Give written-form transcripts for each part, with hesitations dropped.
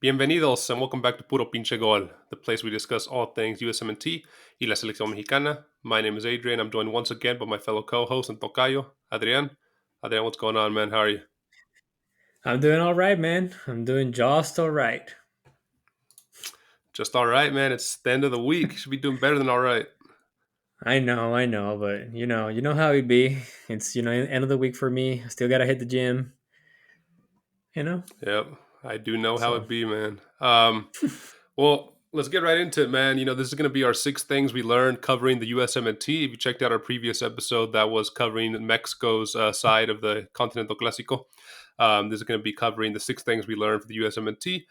Bienvenidos and welcome back to Puro Pinche Gol, the place we discuss all things USMNT y la selección mexicana. My name is Adrian. I'm joined once again by my fellow co-host and Tocayo Adrian. Adrian, what's going on, man? How are you? I'm doing all right, man. I'm doing just all right. Just all right, man. It's the end of the week. Should be doing better than all right. I know, but you know how it be. It's end of the week for me. I still gotta hit the gym. You know, Yep, I do know how so it be, man. Well, let's get right into it, man. This is going to be our 6 things we learned covering the USMNT. If you checked out our previous episode, that was covering Mexico's side of the Continental Clásico. This is going to be covering the 6 things we learned for the USMNT.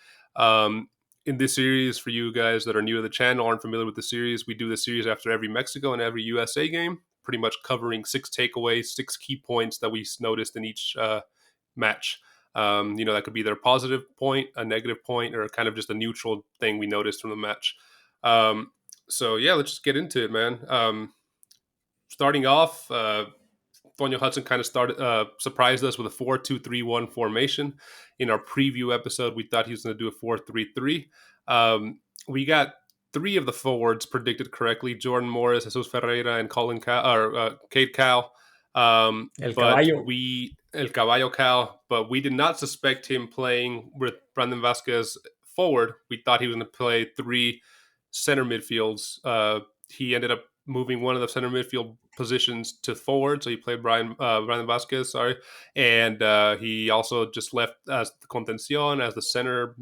In this series, for you guys that are new to the channel, aren't familiar with the series, we do the series after every Mexico and every USA game, pretty much covering 6 takeaways, 6 key points that we noticed in each match. That could be either a positive point, a negative point, or kind of just a neutral thing we noticed from the match. So yeah, let's just get into it, man. Starting off, Anthony Hudson kind of surprised us with a 4-2-3-1 formation. In our preview episode, we thought he was going to do a 4-3-3. We got 3 of the forwards predicted correctly: Jordan Morris, Jesus Ferreira, and Cade Cal. El But Caballo. El Caballo Cal, but we did not suspect him playing with Brandon Vasquez forward. We thought he was going to play 3 center midfields. He ended up moving one of the center midfield positions to forward, so he played Brandon Vasquez, and he also just left as the contención, as the center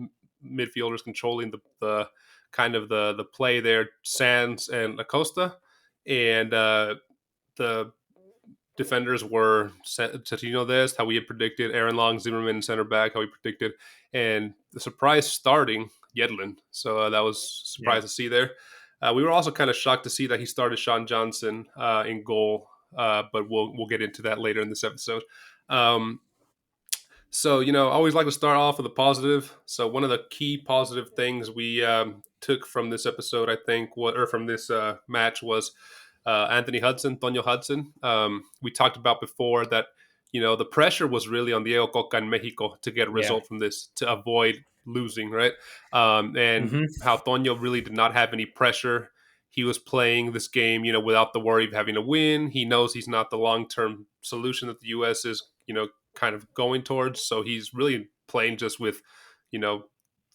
midfielders controlling the kind of the play there, Sands and Acosta, and the defenders were serginodest, how we had predicted, Aaron Long, Zimmerman, center back, how we predicted, and the surprise starting, Yedlin. So that was a surprise to see there. We were also kind of shocked to see that he started Sean Johnson in goal, but we'll get into that later in this episode. So, I always like to start off with a positive. So one of the key positive things we took from this episode, I think, from this match was Anthony Hudson, Tonyo Hudson. We talked about before that, the pressure was really on diegococca in Mexico to get a result from this, to avoid losing, right? And how Tonyo really did not have any pressure. He was playing this game, without the worry of having to win. He knows he's not the long-term solution that the U.S. is, kind of going towards. So he's really playing just with,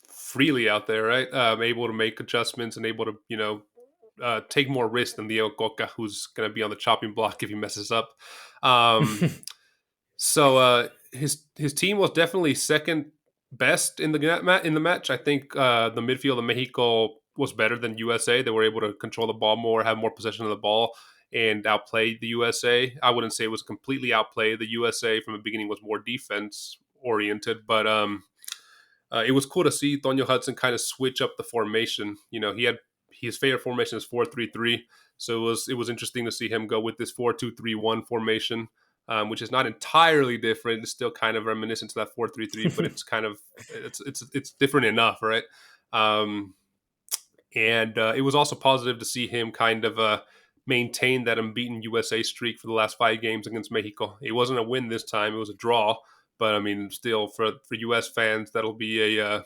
freely out there, right? Able to make adjustments and able to, take more risk than diegococca, who's going to be on the chopping block if he messes up. So his team was definitely second best in the match. I think the midfield of Mexico was better than USA. They were able to control the ball more, have more possession of the ball, and outplayed the USA. I wouldn't say it was completely outplayed. The USA from the beginning was more defense oriented, but it was cool to see Tonyo Hudson kind of switch up the formation. He had his favorite formation is 4-3-3, so it was interesting to see him go with this 4-2-3-1 formation, which is not entirely different. It's still kind of reminiscent to that 4-3-3, but it's kind of it's different enough, right? And it was also positive to see him kind of maintain that unbeaten USA streak for the last 5 games against Mexico. It wasn't a win this time; it was a draw. But I mean, still for US fans, that'll be a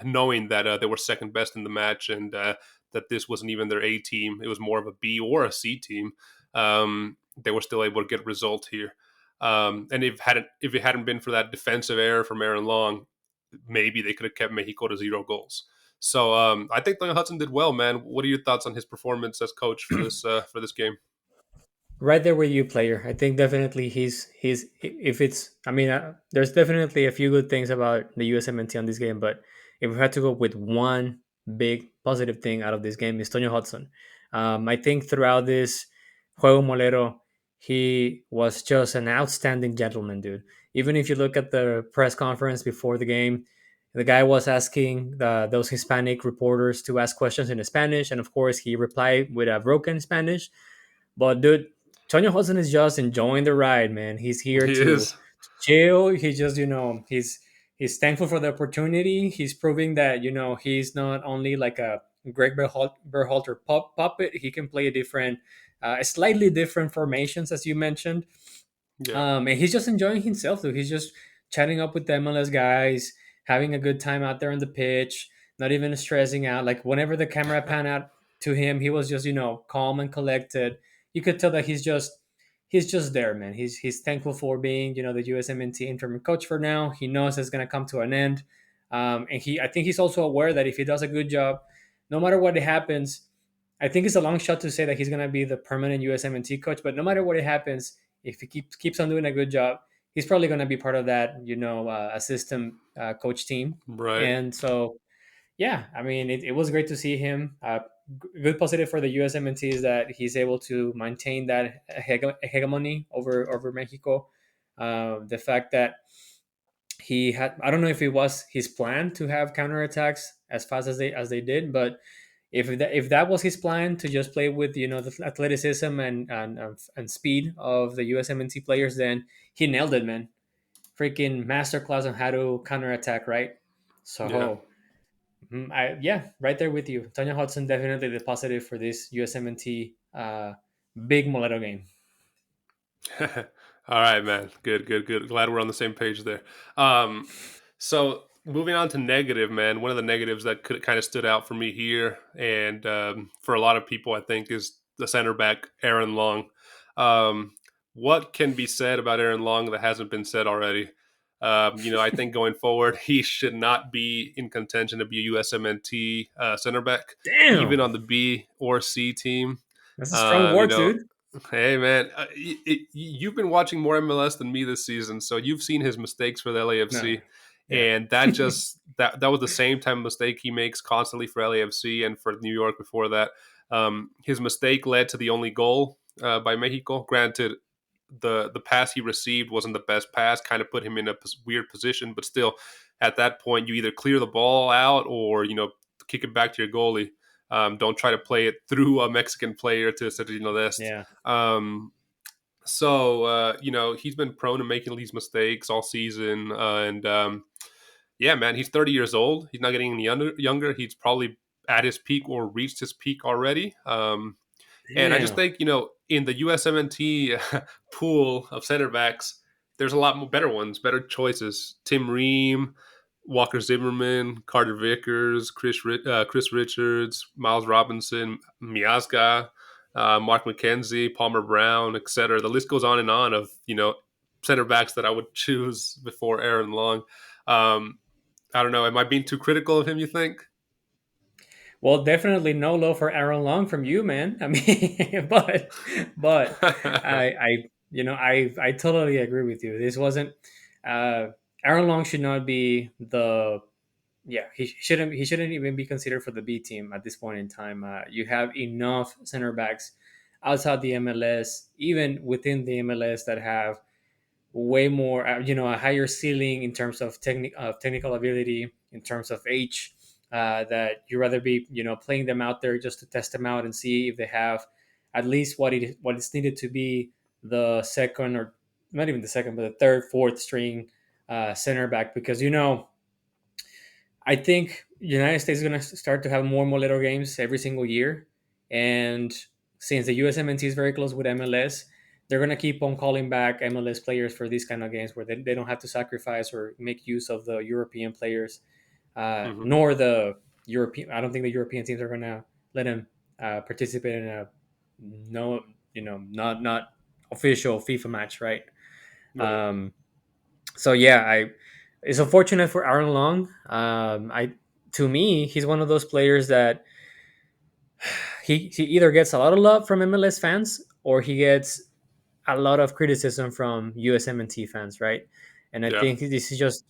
knowing that they were second best in the match, and that this wasn't even their A team; it was more of a B or a C team. They were still able to get a result here. And if it hadn't been for that defensive error from Aaron Long, maybe they could have kept Mexico to 0 goals. So I think Tony Hudson did well, man. What are your thoughts on his performance as coach for this game? Right there with you, player. I think definitely he's if it's. I mean, there's definitely a few good things about the USMNT on this game, but if we had to go with one big positive thing out of this game, is Tonyo Hudson. I think throughout this Juego Molero, he was just an outstanding gentleman, dude. Even if you look at the press conference before the game, the guy was asking those Hispanic reporters to ask questions in Spanish, and of course, he replied with a broken Spanish. But dude, Tonyo Hudson is just enjoying the ride, man. He's here He to is. chill. He just, he's thankful for the opportunity. He's proving that he's not only like a Greg Berhalter puppet. He can play slightly different formations, as you mentioned. Yeah. And he's just enjoying himself, dude. He's just chatting up with the MLS guys, having a good time out there on the pitch, not even stressing out. Like whenever the camera pan out to him, he was just calm and collected. You could tell that he's just there, man. He's thankful for being the USMNT interim coach for now. He knows it's gonna come to an end, and I think he's also aware that if he does a good job, no matter what happens, I think it's a long shot to say that he's gonna be the permanent USMNT coach. But no matter what happens, if he keeps on doing a good job, he's probably gonna be part of that assistant coach team. Right. And so yeah, I mean, it was great to see him. Good positive for the USMNT is that he's able to maintain that hegemony over Mexico. The fact that he had, I don't know if it was his plan to have counterattacks as fast as they did, but if that was his plan to just play with the athleticism and speed of the USMNT players, then he nailed it, man. Freaking masterclass on how to counterattack, right? Yeah. So yeah, right there with you. Anthony Hudson definitely the positive for this USMNT big Molero game. All right, man. Good, good, good. Glad we're on the same page there. Um, so moving on to negative, man. One of the negatives that could kind of stood out for me here, and for a lot of people, I think, is the center back Aaron Long. Um, what can be said about Aaron Long that hasn't been said already? I think going forward, he should not be in contention to be a USMNT center back, even Damn, on the B or C team. that's a strong Um, you word, know, dude. Hey man, you've been watching more MLS than me this season, so you've seen his mistakes for the No, LAFC, yeah, and that was the same type of mistake he makes constantly for LAFC and for New York before that. His mistake led to the only goal by Mexico. Granted, the pass he received wasn't the best pass, kind of put him in a weird position, but still, at that point, you either clear the ball out or kick it back to your goalie. Don't try to play it through a Mexican player to serginodest. yeah. He's been prone to making these mistakes all season, and yeah, man, he's 30 years old. He's not getting any younger. He's probably at his peak or reached his peak already. And I just Damn. think, in the USMNT pool of center backs, there's a lot more better ones, better choices. Tim Ream, Walker Zimmerman, Carter Vickers, Chris Richards, Miles Robinson, Miazga, Mark McKenzie, Palmer Brown, etc. The list goes on of, center backs that I would choose before Aaron Long. Um, I don't know. Am I being too critical of him, you think? Well, definitely no low for Aaron Long from you, man. I mean, but I totally agree with you. This wasn't uh, Aaron Long should not be the yeah he shouldn't even be considered for the B team at this point in time. You have enough center backs outside the MLS, even within the MLS, that have way more a higher ceiling in terms of technical ability, in terms of age, that you rather be playing them out there just to test them out and see if they have at least what is needed to be the second, or not even the second, but the third, fourth string center back. Because I think the United States is going to start to have more and more little games every single year. And since the USMNT is very close with MLS, they're going to keep on calling back MLS players for these kind of games where they don't have to sacrifice or make use of the European players, Hmm. nor the European. I don't think the European teams are going to let them participate in a no, not official FIFA match, right? Right. Um, so yeah, it's unfortunate for Aaron Long. I To me, he's one of those players that he either gets a lot of love from MLS fans or he gets a lot of criticism from USMNT fans, right? And I Yeah. think this is just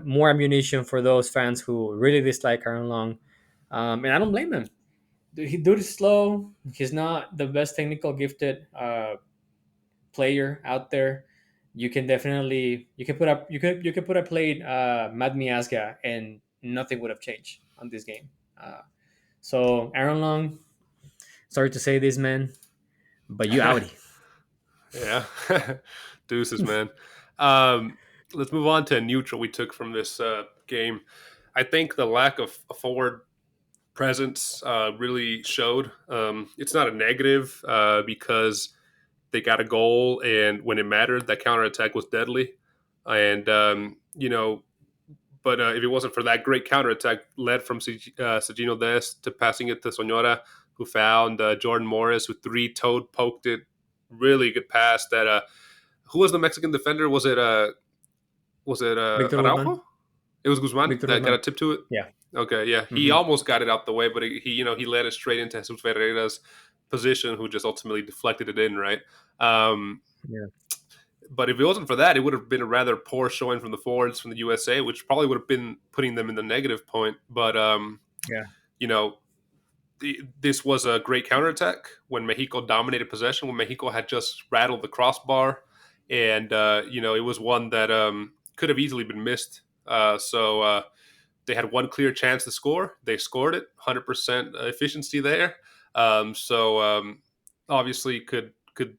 more ammunition for those fans who really dislike Aaron Long. And I don't blame him. Dude is slow. He's not the best technical gifted player out there. You can put a plate Matt Miazga and nothing would have changed on this game. So Aaron Long, sorry to say this, man, but you outie. Yeah. Deuces, man. Um, let's move on to a neutral we took from this game. I think the lack of a forward presence really showed. It's not a negative because they got a goal, and when it mattered, that counterattack was deadly. And you know, but if it wasn't for that great counterattack led from serginodest to passing it to Sonora, who found Jordan Morris, who three-toed poked it, really good pass. That who was the Mexican defender? Was it Victor Guzman. Araujo? It was Guzman Victor that got a Guzman. tip to it. Yeah. Okay, yeah, he Hmm. almost got it out the way, but he led it straight into Jesus Ferreira's position, who just ultimately deflected it in, right? Um, Yeah. but if it wasn't for that, it would have been a rather poor showing from the forwards from the USA, which probably would have been putting them in the negative point. But Yeah. you know, this was a great counterattack when Mexico dominated possession, when Mexico had just rattled the crossbar, and it was one that could have easily been missed. So they had one clear chance to score. They scored it, 100% efficiency there. So obviously, could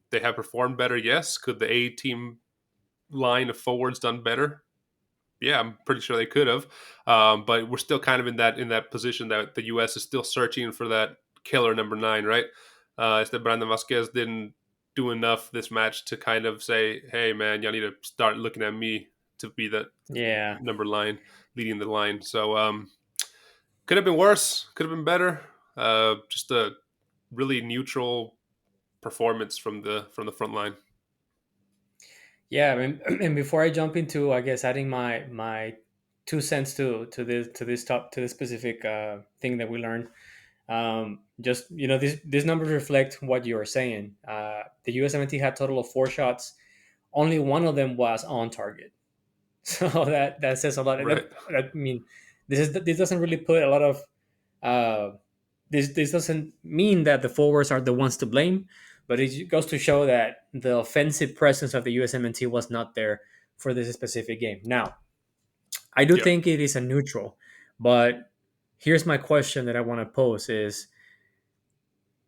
they have performed better? Yes. Could the A team line of forwards done better? Yeah, I'm pretty sure they could have. But we're still kind of in that position that the U.S. is still searching for that killer number 9, right? It's that Brandon Vasquez didn't do enough this match to kind of say, "Hey, man, y'all need to start looking at me to be the Yeah. number line leading the line." So could have been worse, could have been better. Just a really neutral performance from the front line. Yeah. I mean, and before I jump into, I guess, adding my 2 cents to this specific thing that we learned. Just these numbers reflect what you are saying. The USMNT had a total of 4 shots. Only one of them was on target. So that says a lot. Right. I mean, this doesn't really put a lot of this doesn't mean that the forwards are the ones to blame, but it goes to show that the offensive presence of the USMNT was not there for this specific game. Now, I do Yeah. think it is a neutral, but here's my question that I want to pose: is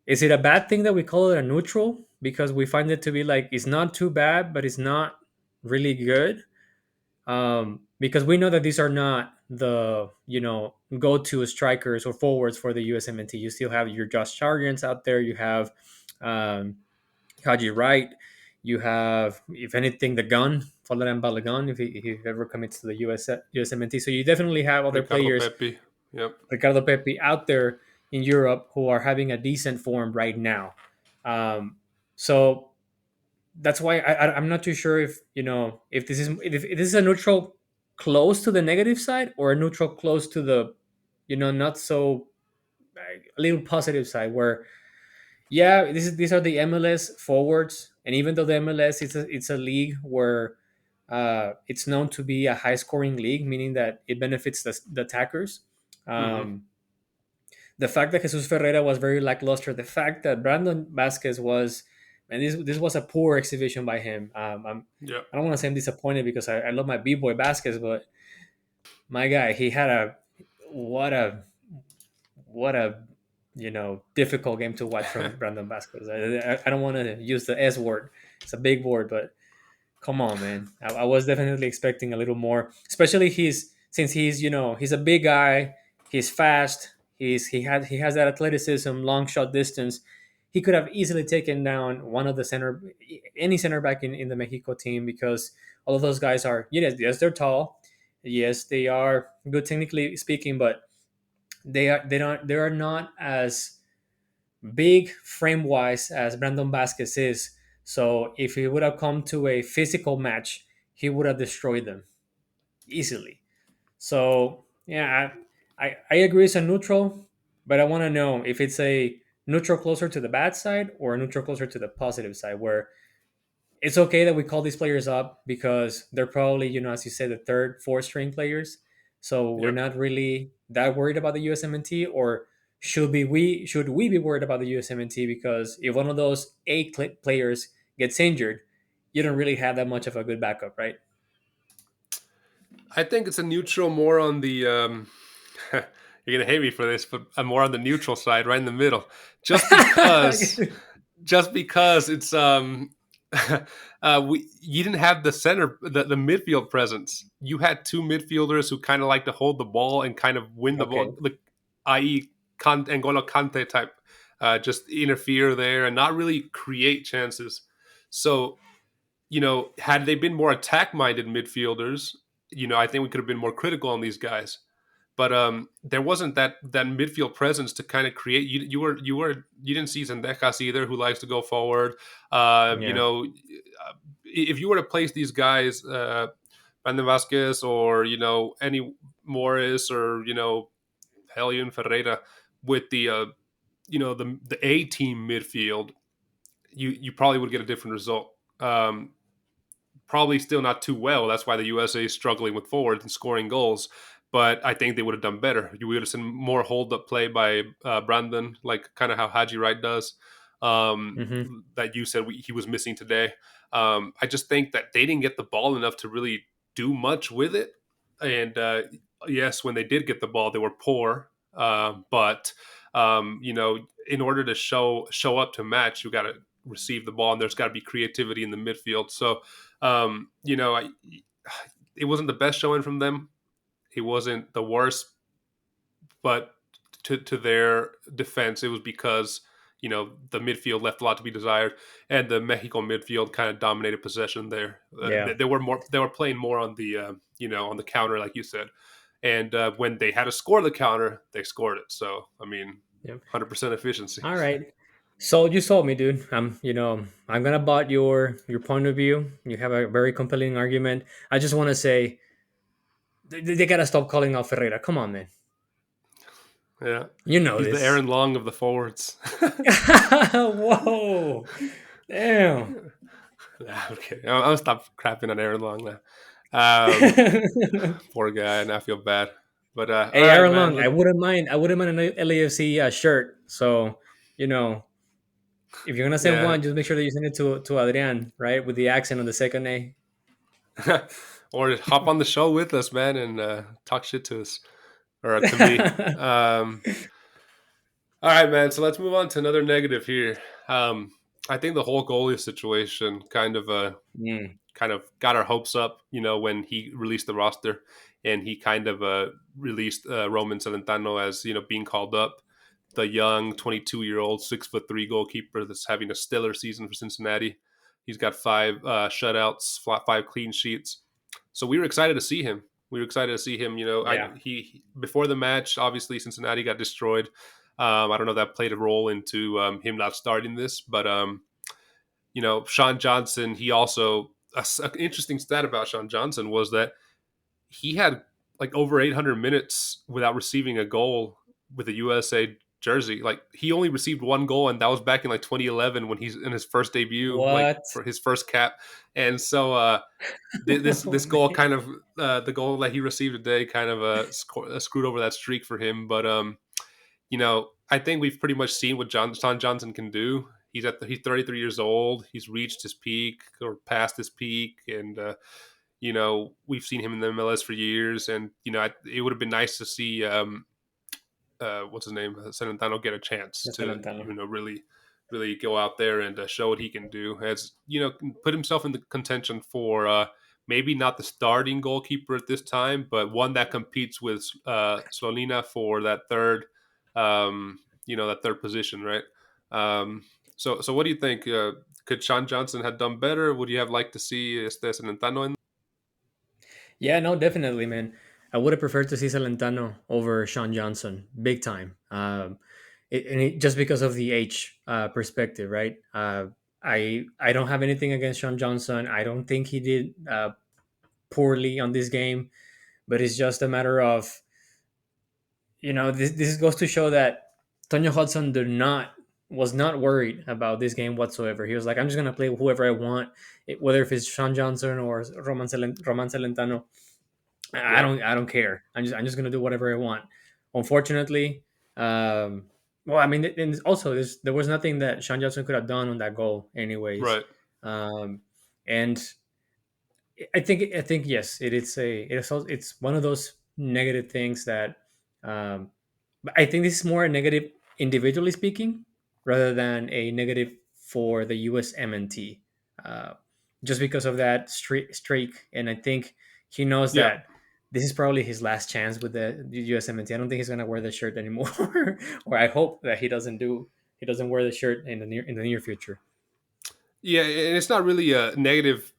it a bad thing that we call it a neutral because we find it to be like it's not too bad, but it's not really good? Because we know that these are not the go-to strikers or forwards for the USMNT. You still have your Josh Sargents out there. You have um, Haji Wright. You have, if anything, the gun, Folarin Balogun, if he ever commits to the USMNT. So you definitely have other Ricardo players, Pepi. Yep. Ricardo Pepi, out there in Europe who are having a decent form right now. So that's why I'm not too sure if if this is a neutral close to the negative side or a neutral close to the not so a little positive side where yeah these are the MLS forwards, and even though the MLS it's a league where it's known to be a high scoring league, meaning that it benefits the attackers. Hmm. um, the fact that Jesus Ferreira was very lackluster, the fact that Brandon Vasquez was, and this was a poor exhibition by him. Yeah. I don't want to say I'm disappointed because I love my b boy Vasquez, but my guy, he had what a what a difficult game to watch from Brandon Vasquez. I don't want to use the S word; it's a big word, but come on, man. I was definitely expecting a little more, especially since he's a big guy, he's fast, he has that athleticism, long shot distance. He could have easily taken down one of the any center back in the Mexico team because all of those guys are yes they're tall, yes they are good technically speaking, but they are not as big frame wise as Brandon Vasquez is. So if he would have come to a physical match, he would have destroyed them easily. So yeah, I agree it's a neutral, but I want to know if it's a neutral closer to the bad side or a neutral closer to the positive side, where it's okay that we call these players up because they're probably, as you said, the third, fourth string players. So we're Yep. not really that worried about the USMNT, or should we be worried about the USMNT because if one of those players gets injured, you don't really have that much of a good backup, right? I think it's a neutral more on the. You're gonna hate me for this, but I'm more on the neutral side, right in the middle, just because, just because it's you didn't have the center, the midfield presence. You had two midfielders who kind of like to hold the ball and kind of win the Okay. ball, like i.e. Angolo Kante type, just interfere there and not really create chances. So had they been more attack minded midfielders, I think we could have been more critical on these guys. But there wasn't that midfield presence to kind of create. You didn't see Zendejas either, who likes to go forward. Yeah. If you were to place these guys, Brandon Vasquez or any Morris or Helion Ferreira with the A team midfield, you probably would get a different result. Probably still not too well. That's why the USA is struggling with forwards and scoring goals. But I think they would have done better. You would have seen more hold up play by Brandon, like kind of how Haji Wright does. Hmm. That you said he was missing today. I just think that they didn't get the ball enough to really do much with it. And yes, when they did get the ball, they were poor. But in order to show up to match, you got to receive the ball, and there's got to be creativity in the midfield. So it wasn't the best showing from them. It wasn't the worst, but to their defense, it was because the midfield left a lot to be desired, and the Mexico midfield kind of dominated possession there. Yeah. They were playing more on the on the counter, like you said, and when they had to score the counter, they scored it. So I mean, Yeah. 100% efficiency. All right. So you sold me, dude. I'm gonna buy your point of view. You have a very compelling argument. I just want to say they gotta stop calling out Ferreira. Come on, man. Yeah, You know he's the this. Aaron Long of the forwards. Whoa. Damn. Nah, okay, I'm gonna stop crapping on Aaron Long now. Poor guy, and I feel bad. But all Hey, right, Aaron man. Long, I wouldn't mind. I wouldn't mind an LAFC shirt. So, you know, if you're gonna send Yeah, one, just make sure that you send it to Adrian, right, with the accent on the second A. or hop on the show with us, man, and talk shit to us or to me. All right, man. So let's move on to another negative here. I think the whole goalie situation Mm, kind of got our hopes up, when he released the roster and he kind of released Roman Celentano as being called up, the young 22-year-old 6'3" goalkeeper that's having a stellar season for Cincinnati. He's got 5 shutouts, 5 clean sheets. So we were excited to see him. We were excited to see him. yeah. He before the match, obviously Cincinnati got destroyed. I don't know if that played a role into him not starting this, but Sean Johnson. He also an interesting stat about Sean Johnson was that he had like over 800 minutes without receiving a goal with a USA jersey. Like he only received one goal, and that was back in like 2011 when he's in his first debut, like What? for his first cap. And so Oh, this goal man. kind of the goal that he received today kind of screwed over that streak for him. But I think we've pretty much seen what Sean Johnson can do. He's 33 years old. He's reached his peak or past his peak, and we've seen him in the MLS for years. And it would have been nice to see what's his name, Celentano, get a chance That's to Celentano. really go out there and show what he can do. As put himself in the contention for maybe not the starting goalkeeper at this time, but one that competes with Slonina for that third, that third position, right? So what do you think? Could Sean Johnson have done better? Would you have liked to see Celentano in? Yeah, no, definitely, man. I would have preferred to see Celentano over Sean Johnson, big time. Just because of the age perspective, right? I don't have anything against Sean Johnson. I don't think he did poorly on this game, but it's just a matter of this goes to show that Anthony Hudson was not worried about this game whatsoever. He was like, I'm just gonna play whoever I want, whether if it's Sean Johnson or Roman Celentano. Yeah, I don't care. I'm just gonna do whatever I want. Unfortunately, well, I mean, and also there was nothing that Sean Johnson could have done on that goal, anyways. right. Um, and I think yes, it's one of those negative things that but I think this is more a negative individually speaking rather than a negative for the USMNT. Uh, just because of that streak, and I think he knows Yeah. that this is probably his last chance with the USMNT. I don't think he's gonna wear the shirt anymore, or I hope that he doesn't wear the shirt in the near future. Yeah, and it's not really a negative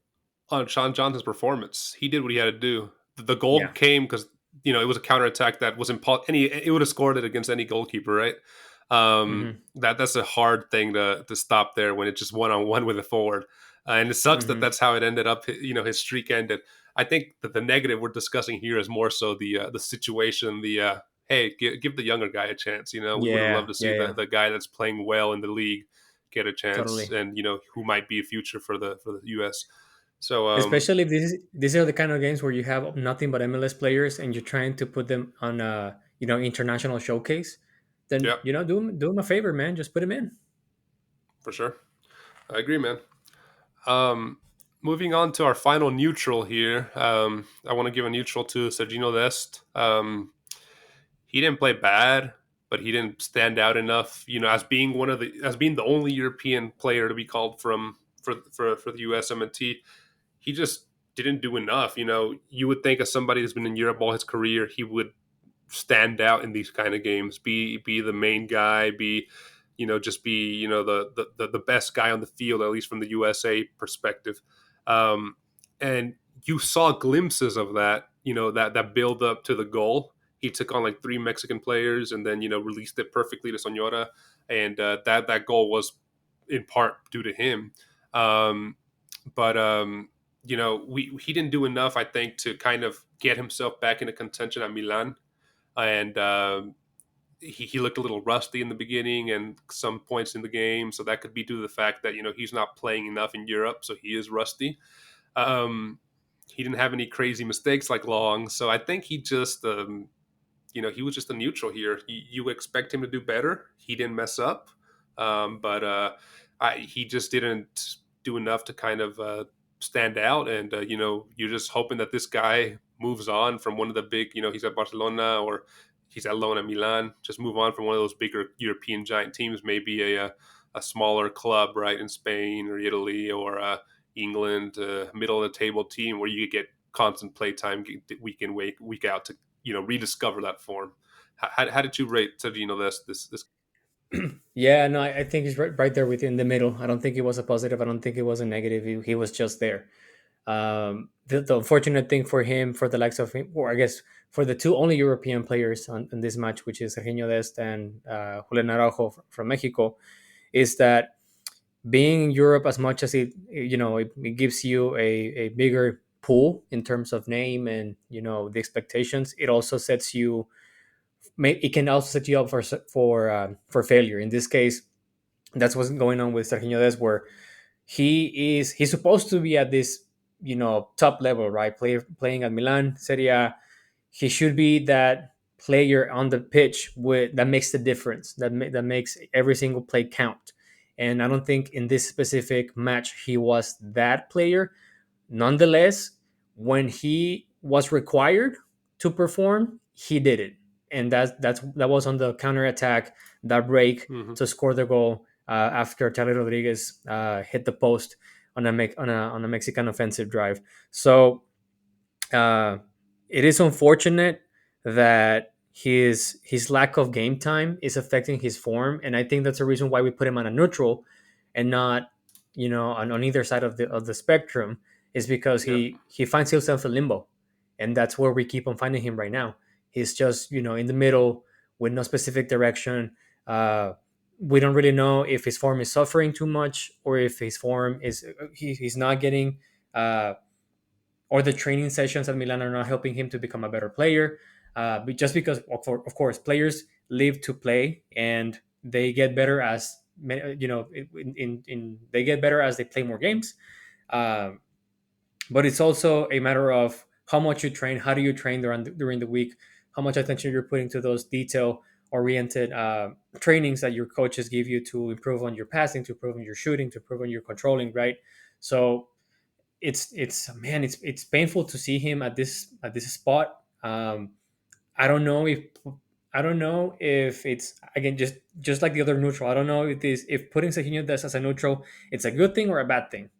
on Sean Johnson's performance. He did what he had to do. the goal Yeah. came because it was a counterattack that was any it would have scored it against any goalkeeper, right? Hmm. That's a hard thing to stop there when it's just one on one with a forward, and it sucks that Hmm. that's how it ended up. His streak ended. I think that the negative we're discussing here is more so the situation. Hey, give the younger guy a chance. We would have loved Yeah. to see Yeah. Yeah. the guy that's playing well in the league get a chance, Totally. and who might be a future for the U.S. So Especially if these are the kind of games where you have nothing but MLS players and you're trying to put them on a international showcase, then yeah, do them a favor, man. Just put them in. for sure, I agree, man. Um, Moving on to our final neutral here. I want to give a neutral to serginodest. He didn't play bad, but he didn't stand out enough. As being as being the only European player to be called for the USMNT, he just didn't do enough. You would think as somebody who's been in Europe all his career, he would stand out in these kind of games, be the main guy, just be the best guy on the field, at least from the USA perspective. And you saw glimpses of that, that build up to the goal. He took on like three Mexican players and then released it perfectly to Sonora, and that goal was in part due to him. Um, but he didn't do enough, I think, to kind of get himself back into contention at Milan, and he looked a little rusty in the beginning and some points in the game, so that could be due to the fact that he's not playing enough in Europe, so he is rusty. Um, he didn't have any crazy mistakes like Long, so I think he just he was just a neutral here. You expect him to do better. He didn't mess up, but he just didn't do enough to kind of stand out. And you're just hoping that this guy moves on from one of the big. He's at Barcelona or he's at loan at Milan. Just move on from one of those bigger European giant teams, maybe a smaller club, right, in Spain or Italy or England, middle of the table team where you get constant play time week in week out to rediscover that form. How did you rate Sergino this? Yeah, no, I think he's right there within the middle. I don't think it was a positive. I don't think it was a negative. He was just there. The unfortunate thing for him, for the likes of him, or I guess for the two only European players on this match, which is serginodest and Julian Araujo from Mexico, is that being in Europe, as much as it gives you a bigger pool in terms of name and the expectations, it also sets you. It can also set you up for failure. In this case, that's what's going on with Sergio Des, where he's supposed to be at this top level, right? Playing at Milan Serie A, he should be that player on the pitch that makes the difference, that makes every single play count. And I don't think in this specific match he was that player. Nonetheless, when he was required to perform, he did it, and that was on the counter attack, that break Mm-hmm. to score the goal after Charlie Rodriguez hit the post on a Mexican offensive drive. So uh, it is unfortunate that his lack of game time is affecting his form, and I think that's the reason why we put him on a neutral and not on either side of the spectrum, is because Yeah. he finds himself in limbo, and that's where we keep on finding him right now. He's just in the middle with no specific direction. We don't really know if his form is suffering too much or if his form is he's not getting or the training sessions at Milan are not helping him to become a better player. But just because, of course, players live to play and they get better as they get better as they play more games. Um, but it's also a matter of how much you train, how do you train during the week, how much attention you're putting to those detail oriented trainings that your coaches give you to improve on your passing, to improve on your shooting, to improve on your controlling, right? So it's painful to see him at this spot. I don't know if it's again just like the other neutral. I don't know if putting Serginho Des as a neutral it's a good thing or a bad thing.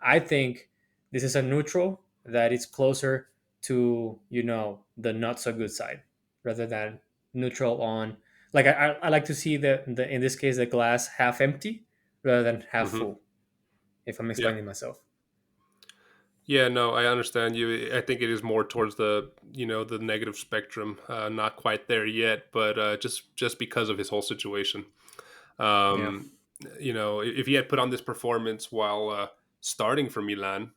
I think this is a neutral that is closer to the not so good side rather than neutral on like I like to see the in this case the glass half empty rather than half Mm-hmm. full. If I'm Yeah. explaining myself. Yeah, no, I understand you. I think it is more towards the the negative spectrum. Not quite there yet, but just because of his whole situation. Yeah, Um, if he had put on this performance while starting for Milan,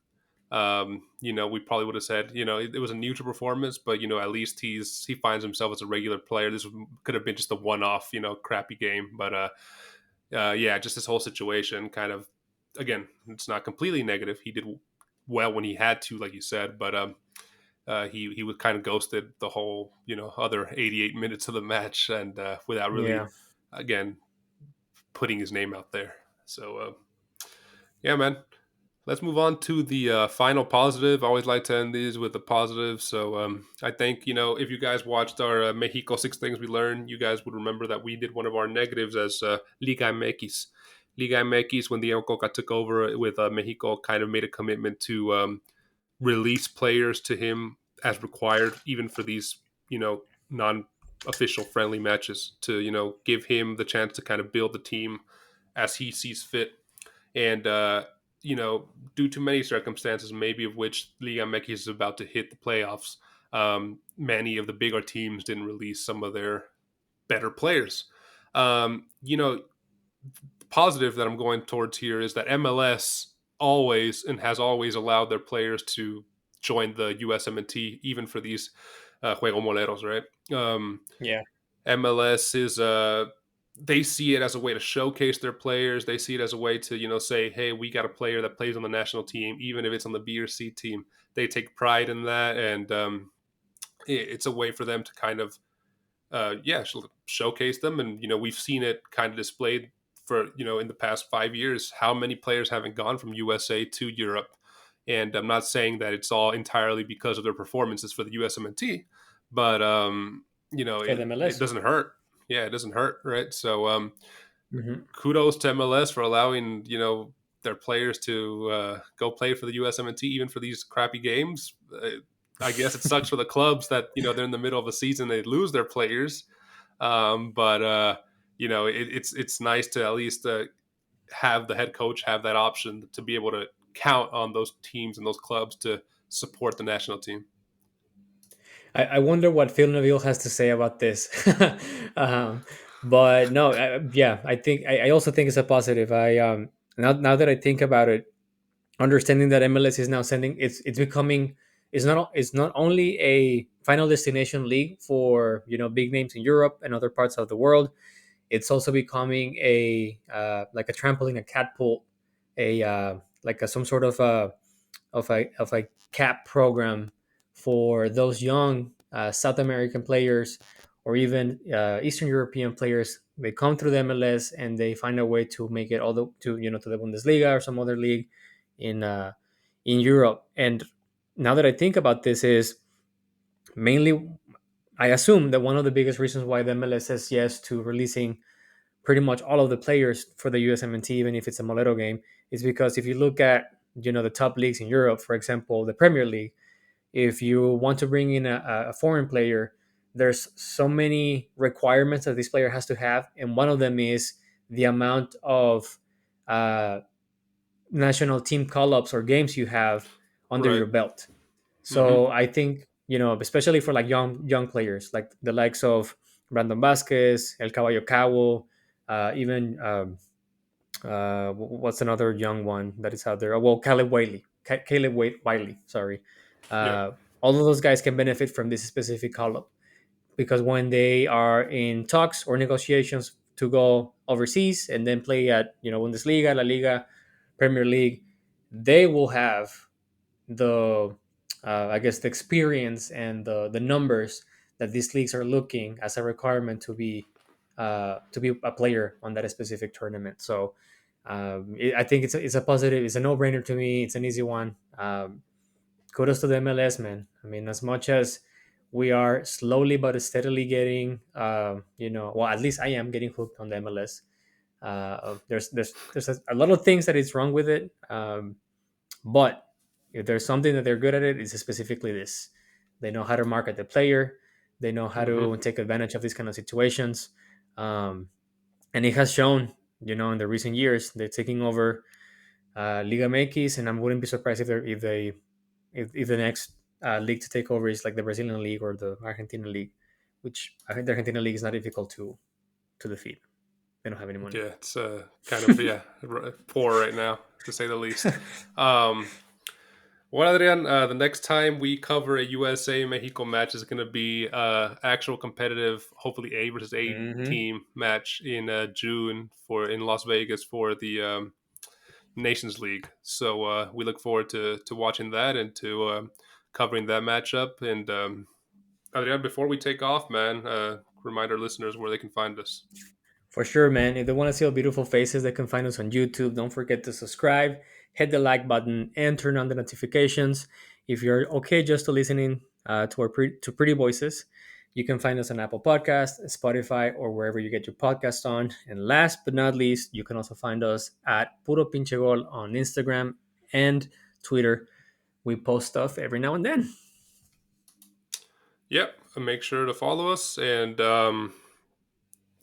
we probably would have said, it was a neutral performance, but at least he finds himself as a regular player. This could have been just a one-off, crappy game, but yeah, just this whole situation kind of, again, it's not completely negative. He did well when he had to, like you said, but he was kind of ghosted the whole, other 88 minutes of the match, and without really, yeah. again, putting his name out there. So yeah, man. Let's move on to the final positive. I always like to end these with a positive. So I think, if you guys watched our Mexico Six Things We Learned, you guys would remember that we did one of our negatives as ligamx. Ligamx, when diegococca took over with Mexico, kind of made a commitment to release players to him as required, even for these, non official friendly matches, to, give him the chance to kind of build the team as he sees fit. And due to many circumstances, maybe of which Liga MX is about to hit the playoffs, many of the bigger teams didn't release some of their better players. Positive that I'm going towards here is that MLS always and has always allowed their players to join the USMNT, even for these Juego Moleros, right? Yeah. MLS is they see it as a way to showcase their players. They see it as a way to say, hey, we got a player that plays on the national team, even if it's on the B or C team. They take pride in that, and it's a way for them to kind of yeah, showcase them. And we've seen it kind of displayed for in the past 5 years how many players haven't gone from USA to Europe. And I'm not saying that it's all entirely because of their performances for the USMNT, but For the it MLS. doesn't hurt. Yeah, it doesn't hurt, right? So Hmm. kudos to MLS for allowing their players to go play for the USMNT even for these crappy games. I guess it sucks for the clubs that they're in the middle of a season, they lose their players, but it's nice to at least have the head coach have that option to be able to count on those teams and those clubs to support the national team. I wonder what Phil Neville has to say about this. um, but no, yeah, I also think it's a positive. Now that I think about it, understanding that MLS is now sending it's becoming it's not only a final destination league for big names in Europe and other parts of the world. It's also becoming a like a trampoline, a catapult, a like a some sort of a cap program for those young South American players or even Eastern European players. They come through the MLS and they find a way to make it all the to to the Bundesliga or some other league in Europe. And now that I think about this, is mainly I assume that one of the biggest reasons why the MLS says yes to releasing pretty much all of the players for the USMNT, even if it's a Molero game, is because if you look at the top leagues in Europe, for example, the Premier League, if you want to bring in a foreign player, there's so many requirements that this player has to have, and one of them is the amount of uh, national team call-ups or games you have under Right. your belt. Mm-hmm. So I think especially for like young players, like the likes of Brandon Vasquez, El Caballo Cabo, even what's another young one that is out there? Oh, well, Caleb Wiley, sorry. Yep. All of those guys can benefit from this specific call up because when they are in talks or negotiations to go overseas and then play at Bundesliga, La Liga, Premier League, they will have the I guess the experience and the numbers that these leagues are looking as a requirement to be a player on that specific tournament. So I think it's a positive, it's a no brainer to me. It's an easy one. Kudos to the MLS, man. I mean, as much as we are slowly but steadily getting, well, at least I am getting hooked on the MLS. There's a lot of things that is wrong with it. But if there's something that they're good at, it's specifically this. They know how to market the player. They know how Mm-hmm. to take advantage of these kind of situations. Um, and it has shown, in the recent years, they're taking over Liga MX, and I wouldn't be surprised if they if the next league to take over is like the Brazilian league or the Argentinian league, which I think the Argentinian league is not difficult to defeat. They don't have any money. Yeah, it's kind of poor right now to say the least. Um, well, Adrian, the next time we cover a USA Mexico match is going to be actual competitive, hopefully A versus A Hmm. team match in June for in Las Vegas for the Nations League. So we look forward to watching that and to covering that matchup. And Adrian, before we take off, man, remind our listeners where they can find us. For sure, man. If they want to see our beautiful faces, they can find us on YouTube. Don't forget to subscribe, hit the like button, and turn on the notifications. If you're okay just to listening to our to pretty voices, you can find us on Apple Podcast, Spotify, or wherever you get your podcast on. And last but not least, you can also find us at Puro Pinche Gol on Instagram and Twitter. We post stuff every now and then. Yep, make sure to follow us and.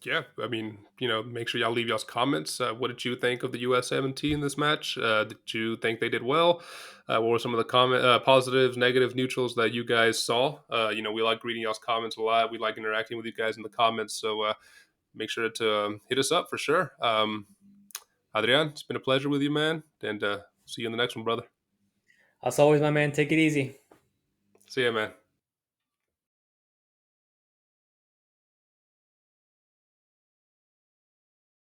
Yeah, I mean, make sure y'all leave y'all's comments. What did you think of the USMNT in this match? Did you think they did well? What were some of the positives, negatives, neutrals that you guys saw? We like reading y'all's comments a lot. We like interacting with you guys in the comments. So make sure to hit us up for sure. Adrian, it's been a pleasure with you, man. And see you in the next one, brother. As always, my man, take it easy. See ya, man.